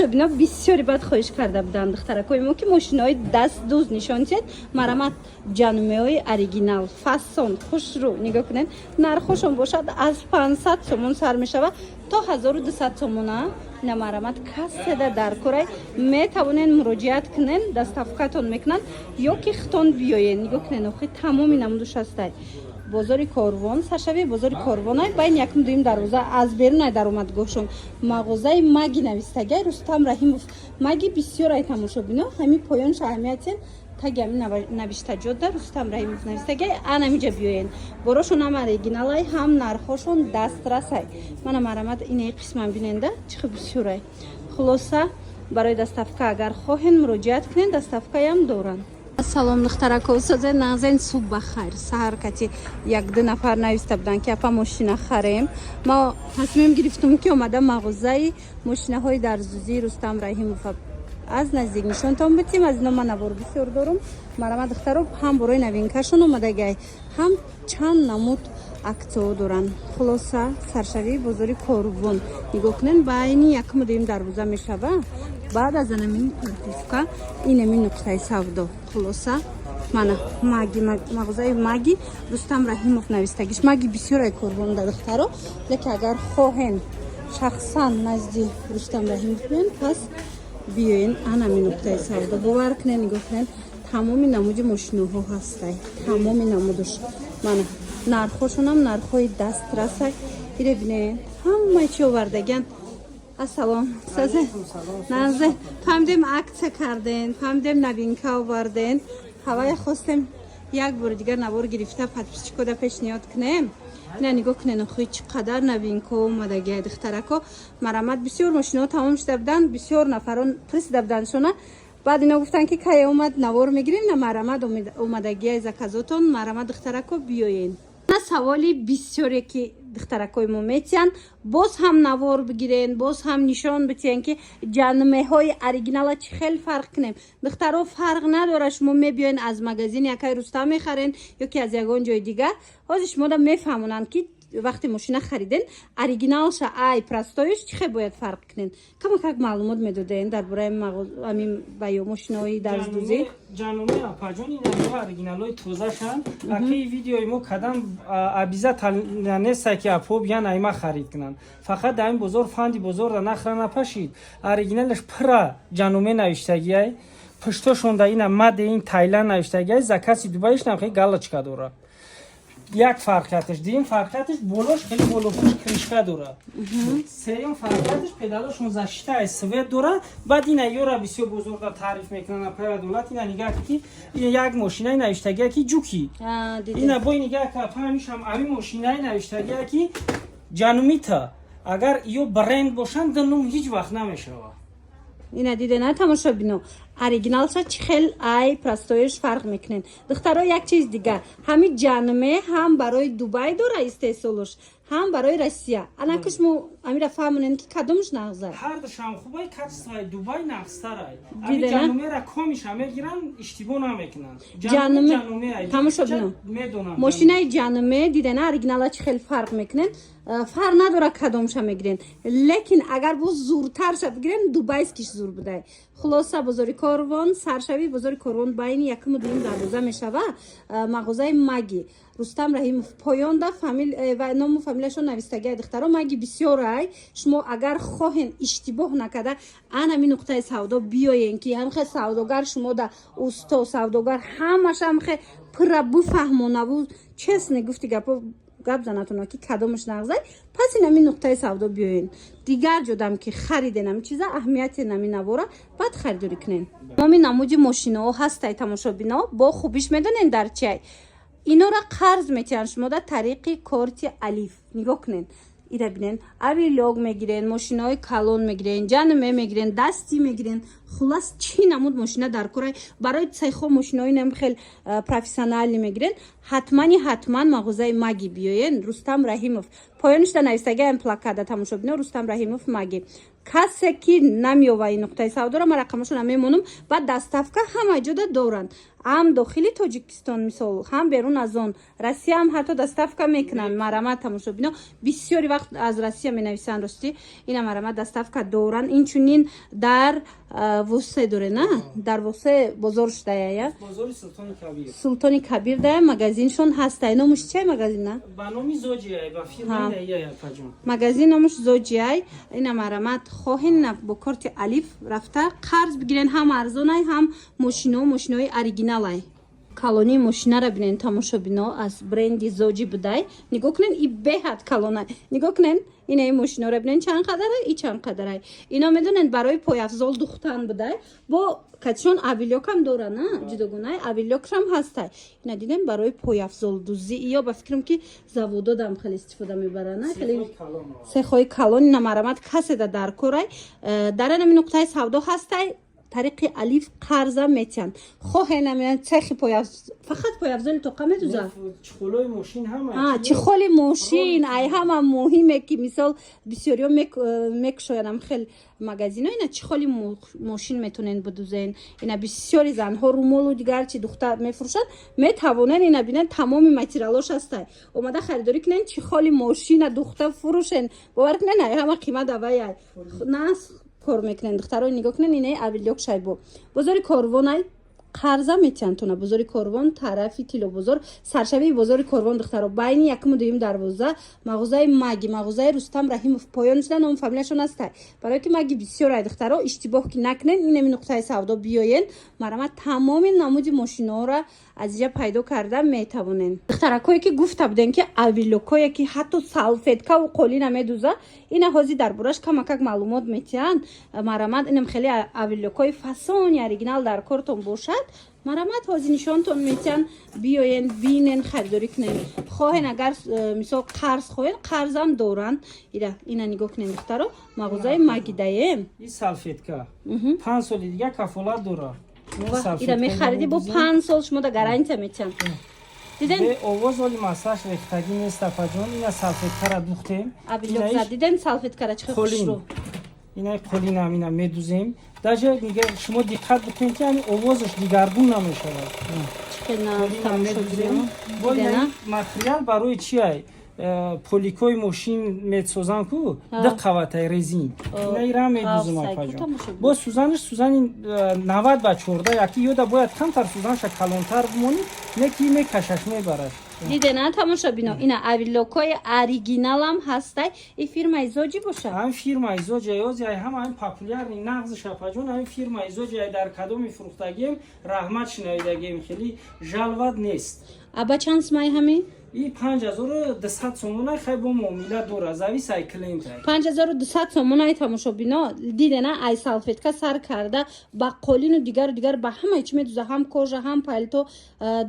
Бина бисёри бад хоҳиш карда буданд духтаракои мо ки мошинаҳои дастдӯз нишон диҳед. Марамат ҷанумеҳои оригинал, фасон, хушрӯ нигоҳ кунед. Нархошон бошад аз 500 сомон сар мешавад то 1200 сомона. Ина марамат касседа дар корай метавонен муроҷиат кунен, доставкатон мекунанд ё ки хитон биёен. Нигоҳ кунед охи тамоми намудуш ҳастай. Бозори Корвон, саршави бозори Корвонай байн якум дуюм дарвоза аз берунай даромадгоҳшон мағозаи маги навистагай Рустам Раҳимов. Маги бисёр ай тамошобино ҳами поёнш аҳамиятен таги ҳами навиштаҷода Рустам Раҳимов навистагай анамиҷа биёен. Борошон ҳам оригиналай ҳам нархошон дастрасай. Мана марамат инаи қисман биненда чихи бисёрай. Хулоса барои доставка агар хоҳен муроҷиат кунен, доставкаям доранд. Салом духтарако усозе назен суб бахайр. Саҳар кати як-ду нафар нависта буданд ки апа мошина харем. Мо тасмим гирифтум ки омада мағозаи мошинаҳои дарзӯзии Рустам Раҳимов аз наздик нишонтон битим. Аз ино ман навор бисёр дорум. Марамат духтароб ҳам борои навинкашон омадагай, ҳам чанд намуд аксио доранд. Хулоса саршави бозори Корвон нигоҳ кунен байни якум дуюм дарвоза мешава. Баъд аз анамин партифка инами нуқтаи савдо. Хулоса мана маги мағозаи маги Рустам Раҳимов навистагиш. Маги бисёрай Корвон да духтаро, леки агар хоҳен шахсан назди Рустам Раҳимов биёен, пас биёен анами нуқтаи савдо. Бовар кунен, нигоҳ кунен тамоми намуди мошинаҳо ҳастай. Тамоми намудуш мана нархошонам нархҳои дастрасай. Ире бинед ҳамаи чи овардаган. Ассалом сазе назе фаҳмидем аксия карден, фаҳмидем новинка оварден. ҳавая хостем як бори дигар навор гирифта подписчикода пешниҳод кунем. ина нигоҳ кунен охи чӣ қадар новинка омадагиай духтарако. Марамат бисёр мошинаҳо тамом шуда буданд, бисёр нафарон пурсида буданд шона. баъд ино гуфтанд ки кай омад навор мегирем. На марамат омадагиай заказотон. Марамат духтарако биёен. На саволи бисёре ки духтаракои мо метиҳанд, боз ҳам навор бигирен, боз ҳам нишон битиҳен ки ҷанмеҳои оригинала чӣ хел фарқ кунем. духтаро фарқ надорад шумо мебиёен аз магазини якай Рустам мехарен ё ки аз ягон ҷои дигар. ҳозир шумода мефаҳмонанд ки вақте мошина хариден оригиналша ай простоиш чӣ хел бояд фарқ кунен. камакак маълумот медоден дар бораи ҳамин баё мошинаҳои дарздӯзӣ. ҷаноми апаҷон инаҳо оригиналҳои тозашанд. акии видеои мо кадам абиза неста ки апо биян айма харид кунанд. фақат дар ин бозор фанди бозорда нахра напашид. оригиналаш пура ҷаноме навиштагиай. пуштошонда ина маде ин Тайланд навиштагиай. закаси Дубайш намхе галочка дорад. як фарқияташ, дуюм фарқияташ болош хеле болопуш кришка дорад. сеюм фарқияташ педалошон заштаи свет дорад. баъд ина ёра бисёр бузурга таъриф мекунанд апаи дулат. ина нигаҳ ки ина як мошинаи навиштагия ки ҷуки. ина бой нигаҳ ка фаҳмишам ами мошинаи навиштагия ки ҷанумита агар ё бренд бошанд данум ҳеҷ вақт намешавад. ина дидена тамошобино оригиналша чӣ хел ай простоиш фарқ мекунен. духтаро як чиз дигар ҳами ҷанме ҳам барои Дубай дора истеҳсолош, ҳам барои Россия. анакиш мо амира фаҳмонем ки кадомш нағзад. ҳардушам хубай качествои Дубай нағзтарай. ами ҷанумера комиша мегиранд иштибоҳ намекунанд. ҷануме тамошобино мошинаи ҷануме дидена оригинала чӣ хел фарқ мекунен. фарқ надора кадомша мегирен, лекин агар боз зуртарша бигирен дубайскиш зур будай. хулоса бозори Корвон саршави бозори Корвон байни якуму дуюм дарвоза мешава. мағозаи маги Рустам Раҳимов поёнда ва ному фамилияшон навистагиай духтаро. маги бисёрай. шумо агар хоҳен иштибоҳ накарда анами нуқтаи савдо биёен ки ҳамхе савдогар шумода усто савдогар ҳамаш ҳамхе пура буфаҳмонаву честне гуфти гапо гап занатона ки кадомаш нағзай. пас инами нуқтаи савдо биёен. дигар ҷодам ки хариденам чиза аҳамияте нами навора баъд харидорӣ кунен. номи намуди мошинаҳо ҳастай тамошобино бо хубиш медонен дар чай. инора қарз метиҳанд шумода тариқи корти алиф. нигоҳ кунен ира бинен авилог мегирен, мошинаҳои калон мегирен, ҷанме мегирен, дастӣ мегирен. хулас чӣ намуд мошина дар корай барои цехо мошинаҳои нам хел профессионалӣ мегирен. ҳатман мағозаи маги биёен. Рустам Раҳимов поёнишда навистагиам плакада тамошобино Рустам Раҳимов маги. касе ки намеёва ин нуқтаи савдора ма рақамашона мемонам. баъд доставка ҳама ҷода доранд. ҳам дохили Тоҷикистон мисол ҳам берун аз он Россия ҳам ҳатто доставка мекунанд. Марамат тамошобино бисёри вақт аз Россия менависанд рости ина марамат доставка доранд инчунин дар восе доре на дар восе бозор шудая бозори Султони Кабир дая магазиншон ҳастая номуш чия магазин на ба номи Зоҷия ба фирмаи дая паҷон магазин номуш Зоҷия ина марамат хоҳин бо корти алиф рафта қарз бигирен ҳам арзонай ҳам мошинои оригиналай калони мошинара бинен тамошобино аз бренди Зоҷи будай нигоҳ кунен и беҳад калона нигоҳ кунен ина ин мошинора бинен чанд қадарай и чанд қадарай ино медонен барои пойафзол духтан будай бо катишон авилёкам дора на ҷудогунаи авилёкшам ҳастай ина дидем барои пойафзол дузи ё ба фикрам ки завододам хеле истифода мебаранд на хеле сехои калон ина марамат каседа дар корай дар ана нуқтаи савдо ҳастай тариқи алиф қарза метиҳанд хоҳе намеянд цехи фақат пояфзоли тоқа медуза чихолои мошин ҳама чихоли мошин ай ҳама муҳиме ки мисол бисёриё мекушоядам хел магазино ина чихоли мошин метонен будузен ина бисёри занҳо румолу дигар чи духта мефурӯшанд метавонен ина бинен тамоми материалош ҳастай омада харидорӣ кунен чихоли мошина духта фурӯшен бовар кунен ай ҳама қимат аваяй нас кор мекунен духтаро нигоҳ кунен инаи авилёк шайбо бозори корвонай қарза метиҳанд тона бозори корвон тарафи тило бозор саршавии бозори корвон духтаро байни якуму дуюм дарвоза мағозаи маги мағозаи Рустам Раҳимов поён шуда номи фамилияшон ҳастай барое ки маги бисёрай духтаро иштибоҳ ки накунен инами нуқтаи савдо биёен марамат тамоми намуди мошиноро аз ҷа пайдо карда метавонен духтаракое ки гуфта будем ки авилокое ки ҳатто салфеткаву қолина медуза ина ҳозир дар бораш камакак маълумот метиҳанд марамат инам хеле авилокои фасони оригинал дар кортон бошад марамат ҳозир нишонтон метиҳанд биёен бинен харидорӣ кунен хоҳен агар мисол қарз хоҳен қарзам доранд ина нигоҳ кунен духтаро мағозаи магидаем ин салфетка 5 соли дига кафолат дора ира мехариди бо 5 сол шумо да гарантия метиҳанд диден овоз оли масаш рехтагӣ неста паҷон ина салфеткара духтем авилёк диден салфеткара чӣ хушрӯ инаи қолинам ина медузем даже дига шумо диққат бикунед ки ҳамин овозаш дигаргун намешавад қолинам медузем бо ина материал барои чиай поликои мошин месозанд ку ду қаватай резин ина ира медузем паҷон бо сӯзанаш сӯзани 90 ба 14 яки ёда бояд камтар сӯзанаша калонтар бимонӣ не ки мекашаш мебарад дидена тамошобино ина авилокои оригиналам ҳастай и фирмаи Зоҷи бошад ҳам фирмаи Зоҷи ёзи ҳама ҳам популярни нағзиша паҷон ҳам фирмаи Зоҷи дар кадоми фурӯхтагием раҳмат шинавидагием хеле жалват нест аба чанд сумаи ҳами и 5200 сомонай хай бо муомила дора зависай клиентай 5200 сомонай тамошобино дидена ай салфетка сар карда ба қолину дигар ба ҳама чӣ медуза ҳам кожа ҳам палто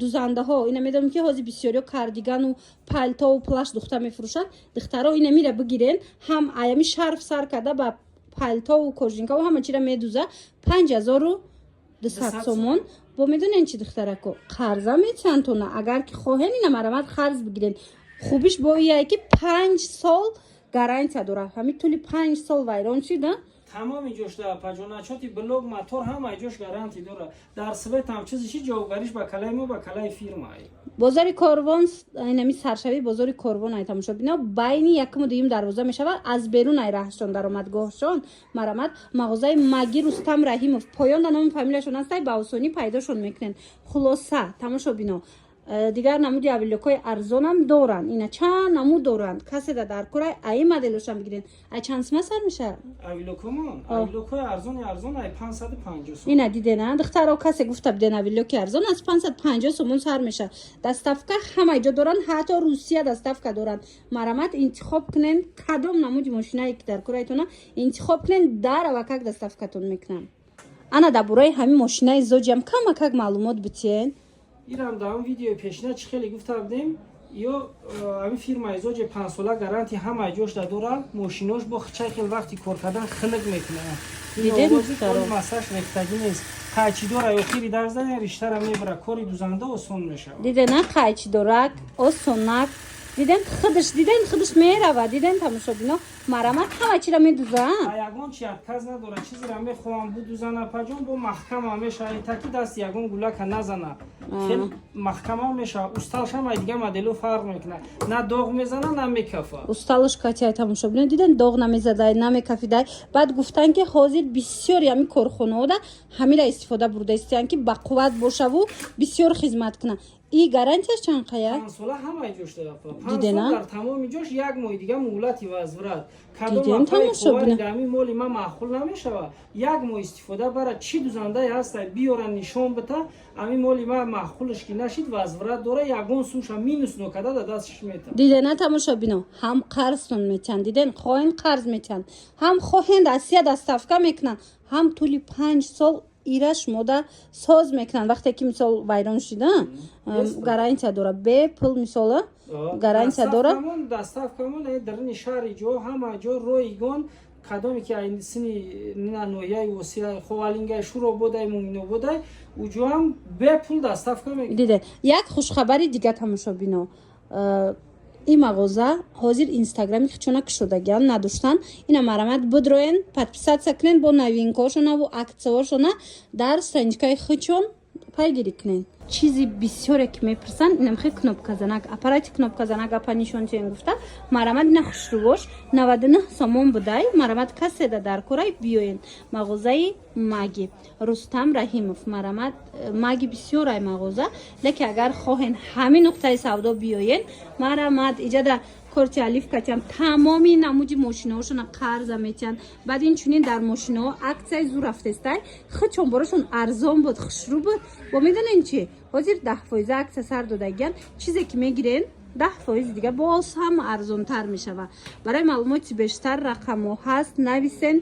дузандаҳо ина медонам ки ҳозир бисёриё кардигану палтову плаш духта мефурӯшанд духтаро ина мира бигирен ҳам аями шарф сар карда ба палтову кожинкаву ҳама чира медуза 5200 сомон бо медонен чи духтарако қарза метиҳанд тона агар ки хоҳен ина марамат қарз бигирен хубиш бо ияе ки 5 сол гарантия дора ҳами тӯли 5 сол вайрон шуда тамоми ҷош да паҷоначоти блок мотор ҳамаи ҷош гарантӣ дора дар свет ҳам чизи чи ҷавобгариш ба калаи мо ба калаи фирмаи бозори корвон инами саршавии бозори корвон ай тамошобино байни якуму дуюм дарвоза мешавад аз берун ай раҳшон даромадгоҳшон марамат мағозаи маги Рустам Раҳимов поён да номи фамилияшон ҳастай ба осонӣ пайдошон мекунен хулоса тамошобино дигар намуди авилокои арзонам доранд ина чанд намуд доранд каседа дар корай аи моделошам бигирен ай чанд сума сар мешавад авилокои арзон ай 550 сом ина дидена духтаро касе гуфта биден авилоки арзон аз 550 сомон сар мешавад доставка ҳама ҷо доранд ҳатто Русия доставка доранд марамат интихоб кунен кадом намуди мошинае ки дар корайтона интихоб кунен дарава как доставкатон мекунам ана дар бораи ҳамин мошинаи Зоҷиам камакак маълумот битиен ирам дар видеои пешина чӣ хеле гуфта будем ё ҳамин фирмаи Зоҷи 5 сола гарантӣ ҳамаи ҷош да дора мошинош бо чай хел вақти кор кардан хилик мекунад ин масаш рехтагӣ нест қайчидора охири дарз дан риштара мебара кори дузанда осон мешавад дидена қайчидорак осонак دیدن خودش میرود دیدن تماشابینا مرامت همه چی را میدوزه یگان چی کس نداره چیزی را میخوام بدوزن پجون با محکم میشه تکی دست یگان گلک نزنه خیلی محکم میشه استالش هم دیگه مدلو فرق میکنه نه داغ میزنه نه میکفه استالش کاتیا تماشابینا دیدن داغ نمیزده نمیکفیده بعد گفتن که حاضر بسیاری همین کارخانه ده همین را استفاده برده استیان که با قوت باشه و بسیار خدمت کنه این گارانتیش چند قیه 5 ساله همه جوش داره 5 سال در تمام جوش یک ماه دیگه مهلتی وزورد کدوم قواری دمی مولی ما معقول نمیشه یک ماه استفاده برای چی دوزنده هست بیارن نشون بده همین مولی ما معقولش که نشید وزورد داره یگان سوش مینوس نکده در دستش میته دیدن تماشابینا هم قرضتون میتن دیدن خواهین قرض میتن هم خواهین دستیه دستافکا میکنن هم طولی 5 سال ایرش موده ساز میکنن وقتی که مثال ویران شده گارانتی داره به پول مثال گارانتی داره دستاف کامل در نشاری جو همه جو رویگان کدامی که این سنی نانویای وسیله خوالینگای شروع بوده مومینو بوده و جو هم به پول دستاف کامل دیده یک خوشخبری دیگه تماشابینا این مغازه حاضر اینستاگرامی خچونک شدگیان نداشتن اینا مرامت بدروین подписаться کنین با новинкашона و акциошона در страничкаи خچون пайгирӣ کنین چیزی بسیاری که میپرسن اینم خیلی کنوپکا زنک اپاراتی کنوپکا زنک اپا نشون چین گفته مرامت نه خوشروش 99 سومون بودای مرامت کسی در کورای بیوین مغازه ماگی رستم رحیمов مرامت ماگی بسیار مغازه لیکن اگر خواهین همین نقطه سودا بیوین مرامت ایجاد کارت الف کاتیم تمامی نموجی ماشیناشون قرض میتن بعد این چونین در ماشینا اکسای زور رفتستای خود چون براشون ارزان بود خوشرو بود و میدونین چی حاضر 10% اکس سر دادگان چیزی که میگیرین 10% دیگه باز هم ارزان تر میشه و برای معلومات بیشتر رقم ها هست نویسین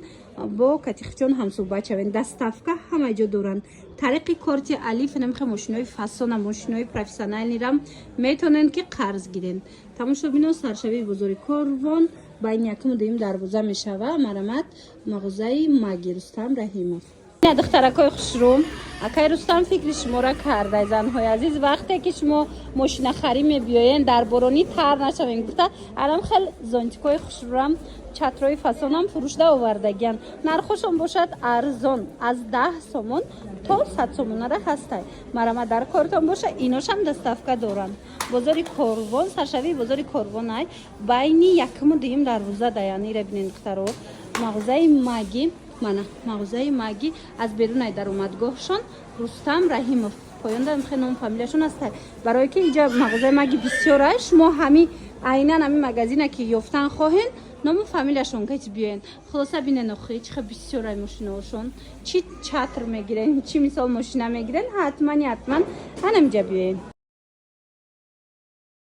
با کاتیخچون هم صحبت شوین دستافکا همه جا دارن طریق کارت الف نمیخوام ماشینای فسان ماشینای پروفسیونال رم میتونن که قرض گیرین تماشابینا سرشوی بزرگ کاروان بین یکم دویم دروازه میشه و مرامت مغازه ماگی رستم رحیمов نه دخترکای خوشروم اکای رستم فکر شما را کرده زنهای عزیز وقتی که شما ماشین خری میبیاین در بارانی تر نشوین گفته الان خیلی زانتیکای خوشروم چترای فسانم فروشده آوردگیان نرخشون باشد ارزان از 10 سومون تا 100 سومون را هسته مرامت در کارتون باشه ایناش هم دستافکا دارن بازار کاروان سرشوی بازار کاروان های بینی یکم و دویم دروازه دیانی را بینین دخترو مغازه ماگی مغازه ماگی از بیرون در اومدگاهشون رستم رحیمов پایان خیلی نام فامیلشون هست برای که اینجا مغازه ماگی بسیاره شما همین عیناً همین مگزینه که یافتن خواهین نام فامیلشون که بیاین خلاصه بینن اخی چه بسیاره ماشیناشون چی چتر میگیرن چی مثال ماشینا میگیرن حتما همینجا بیاین